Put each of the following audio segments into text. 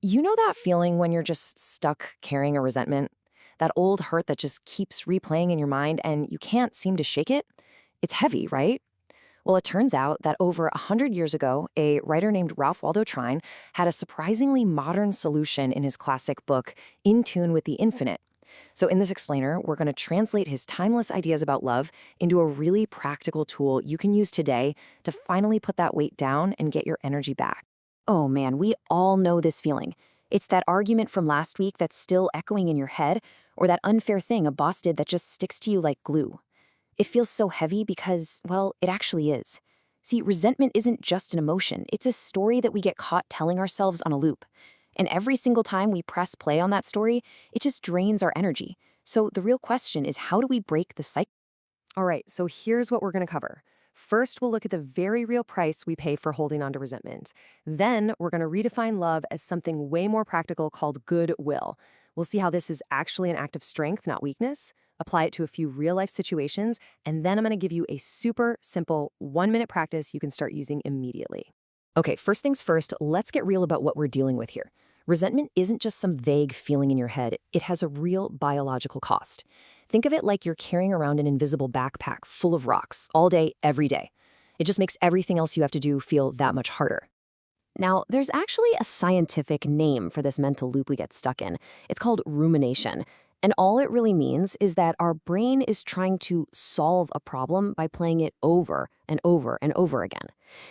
You know that feeling when you're just stuck carrying a resentment? That old hurt that just keeps replaying in your mind and you can't seem to shake it? It's heavy, right? Well, it turns out that over 100 years ago, a writer named Ralph Waldo Trine had a surprisingly modern solution in his classic book, In Tune with the Infinite. So, in this explainer, we're going to translate his timeless ideas about love into a really practical tool you can use today to finally put that weight down and get your energy back. Oh man, we all know this feeling. It's that argument from last week that's still echoing in your head, or that unfair thing a boss did that just sticks to you like glue. It feels so heavy because, well, it actually is. See, resentment isn't just an emotion, it's a story that we get caught telling ourselves on a loop. And every single time we press play on that story, it just drains our energy. So the real question is, how do we break the cycle? All right, so here's what we're going to cover. First, we'll look at the very real price we pay for holding on to resentment. Then, we're going to redefine love as something way more practical called goodwill. We'll see how this is actually an act of strength, not weakness, apply it to a few real-life situations, and then I'm going to give you a super simple 1-minute practice you can start using immediately. Okay, first things first, let's get real about what we're dealing with here. Resentment isn't just some vague feeling in your head, it has a real biological cost. Think of it like you're carrying around an invisible backpack full of rocks all day, every day. It just makes everything else you have to do feel that much harder. Now, there's actually a scientific name for this mental loop we get stuck in. It's called rumination. And all it really means is that our brain is trying to solve a problem by playing it over and over and over again.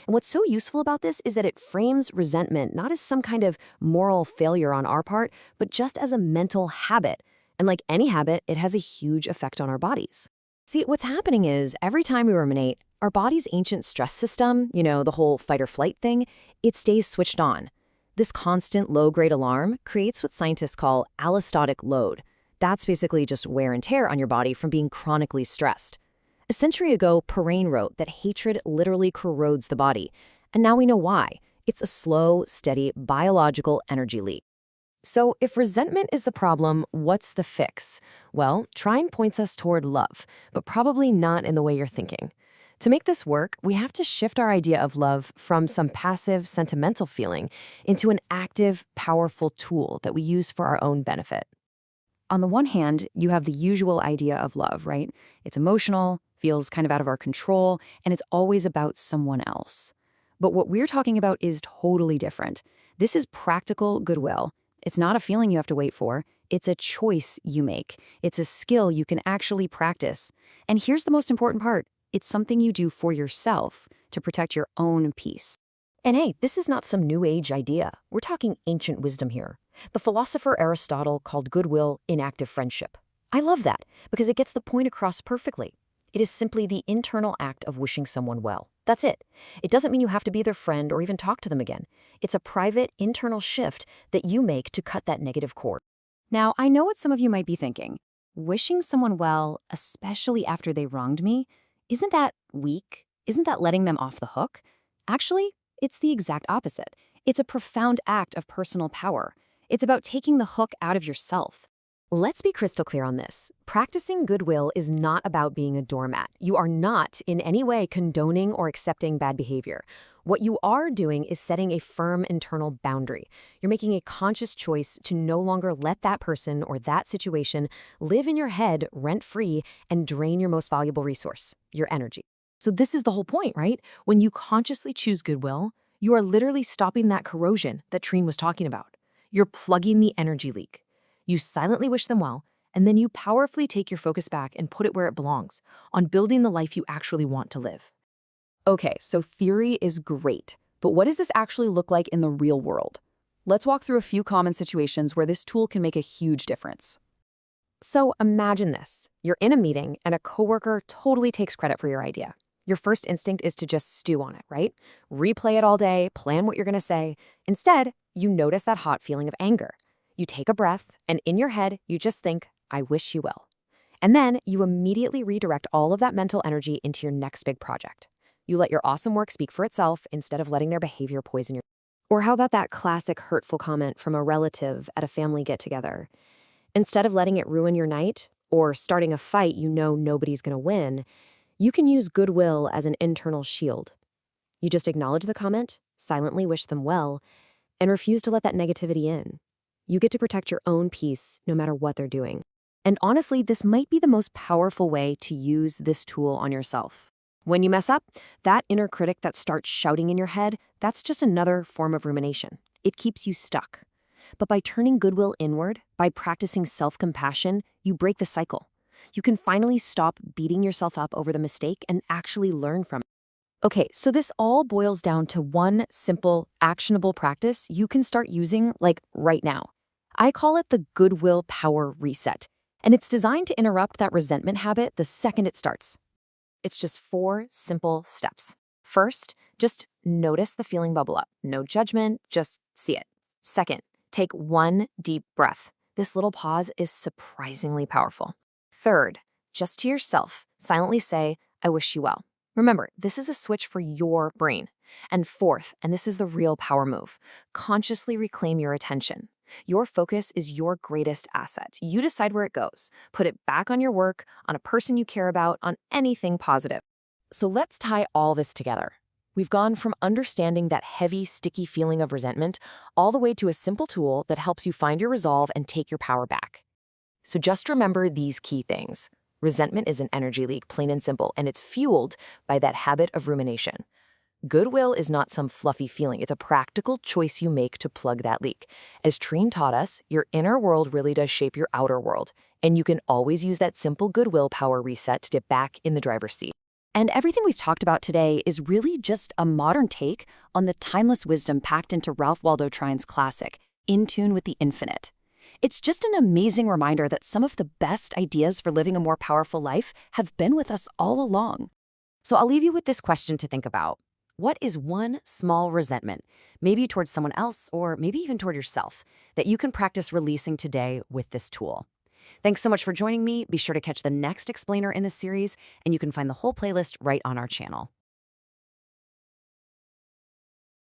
And what's so useful about this is that it frames resentment not as some kind of moral failure on our part, but just as a mental habit. And like any habit, it has a huge effect on our bodies. See, what's happening is every time we ruminate, our body's ancient stress system, the whole fight or flight thing, it stays switched on. This constant low-grade alarm creates what scientists call allostatic load. That's basically just wear and tear on your body from being chronically stressed. A century ago, Perrain wrote that hatred literally corrodes the body. And now we know why. It's a slow, steady, biological energy leak. So if resentment is the problem, what's the fix? Well, Trine points us toward love, but probably not in the way you're thinking. To make this work, we have to shift our idea of love from some passive, sentimental feeling into an active, powerful tool that we use for our own benefit. On the one hand, you have the usual idea of love, right? It's emotional, feels kind of out of our control, and it's always about someone else. But what we're talking about is totally different. This is practical goodwill. It's not a feeling you have to wait for. It's a choice you make. It's a skill you can actually practice. And here's the most important part. It's something you do for yourself to protect your own peace. And hey, this is not some new age idea. We're talking ancient wisdom here. The philosopher Aristotle called goodwill inactive friendship. I love that because it gets the point across perfectly. It is simply the internal act of wishing someone well. That's it. It doesn't mean you have to be their friend or even talk to them again. It's a private, internal shift that you make to cut that negative cord. Now, I know what some of you might be thinking. Wishing someone well, especially after they wronged me, isn't that weak? Isn't that letting them off the hook? Actually, it's the exact opposite. It's a profound act of personal power. It's about taking the hook out of yourself. Let's be crystal clear on this. Practicing goodwill is not about being a doormat. You are not in any way condoning or accepting bad behavior. What you are doing is setting a firm internal boundary. You're making a conscious choice to no longer let that person or that situation live in your head rent-free and drain your most valuable resource, your energy. So this is the whole point, right? When you consciously choose goodwill, you are literally stopping that corrosion that Trine was talking about. You're plugging the energy leak. You silently wish them well, and then you powerfully take your focus back and put it where it belongs, on building the life you actually want to live. Okay, so theory is great, but what does this actually look like in the real world? Let's walk through a few common situations where this tool can make a huge difference. So imagine this. You're in a meeting and a coworker totally takes credit for your idea. Your first instinct is to just stew on it, right? Replay it all day, plan what you're going to say. Instead, you notice that hot feeling of anger. You take a breath, and in your head, you just think, I wish you well. And then you immediately redirect all of that mental energy into your next big project. You let your awesome work speak for itself instead of letting their behavior poison your... Or how about that classic hurtful comment from a relative at a family get-together? Instead of letting it ruin your night, or starting a fight you know nobody's going to win, you can use goodwill as an internal shield. You just acknowledge the comment, silently wish them well, and refuse to let that negativity in. You get to protect your own peace no matter what they're doing. And honestly, this might be the most powerful way to use this tool on yourself. When you mess up, that inner critic that starts shouting in your head, that's just another form of rumination. It keeps you stuck. But by turning goodwill inward, by practicing self-compassion, you break the cycle. You can finally stop beating yourself up over the mistake and actually learn from it. Okay, so this all boils down to one simple, actionable practice you can start using, like, right now. I call it the goodwill power reset, and it's designed to interrupt that resentment habit the second it starts. It's just 4 simple steps. First, just notice the feeling bubble up. No judgment, just see it. Second, take 1 deep breath. This little pause is surprisingly powerful. Third, just to yourself, silently say, I wish you well. Remember, this is a switch for your brain. And fourth, and this is the real power move, consciously reclaim your attention. Your focus is your greatest asset. You decide where it goes. Put it back on your work, on a person you care about, on anything positive. So let's tie all this together. We've gone from understanding that heavy, sticky feeling of resentment all the way to a simple tool that helps you find your resolve and take your power back. So just remember these key things. Resentment is an energy leak, plain and simple, and it's fueled by that habit of rumination. Goodwill is not some fluffy feeling. It's a practical choice you make to plug that leak. As Trine taught us, your inner world really does shape your outer world, and you can always use that simple goodwill power reset to get back in the driver's seat. And everything we've talked about today is really just a modern take on the timeless wisdom packed into Ralph Waldo Trine's classic, In Tune with the Infinite. It's just an amazing reminder that some of the best ideas for living a more powerful life have been with us all along. So I'll leave you with this question to think about. What is one small resentment, maybe towards someone else or maybe even toward yourself, that you can practice releasing today with this tool? Thanks so much for joining me. Be sure to catch the next explainer in this series, and you can find the whole playlist right on our channel.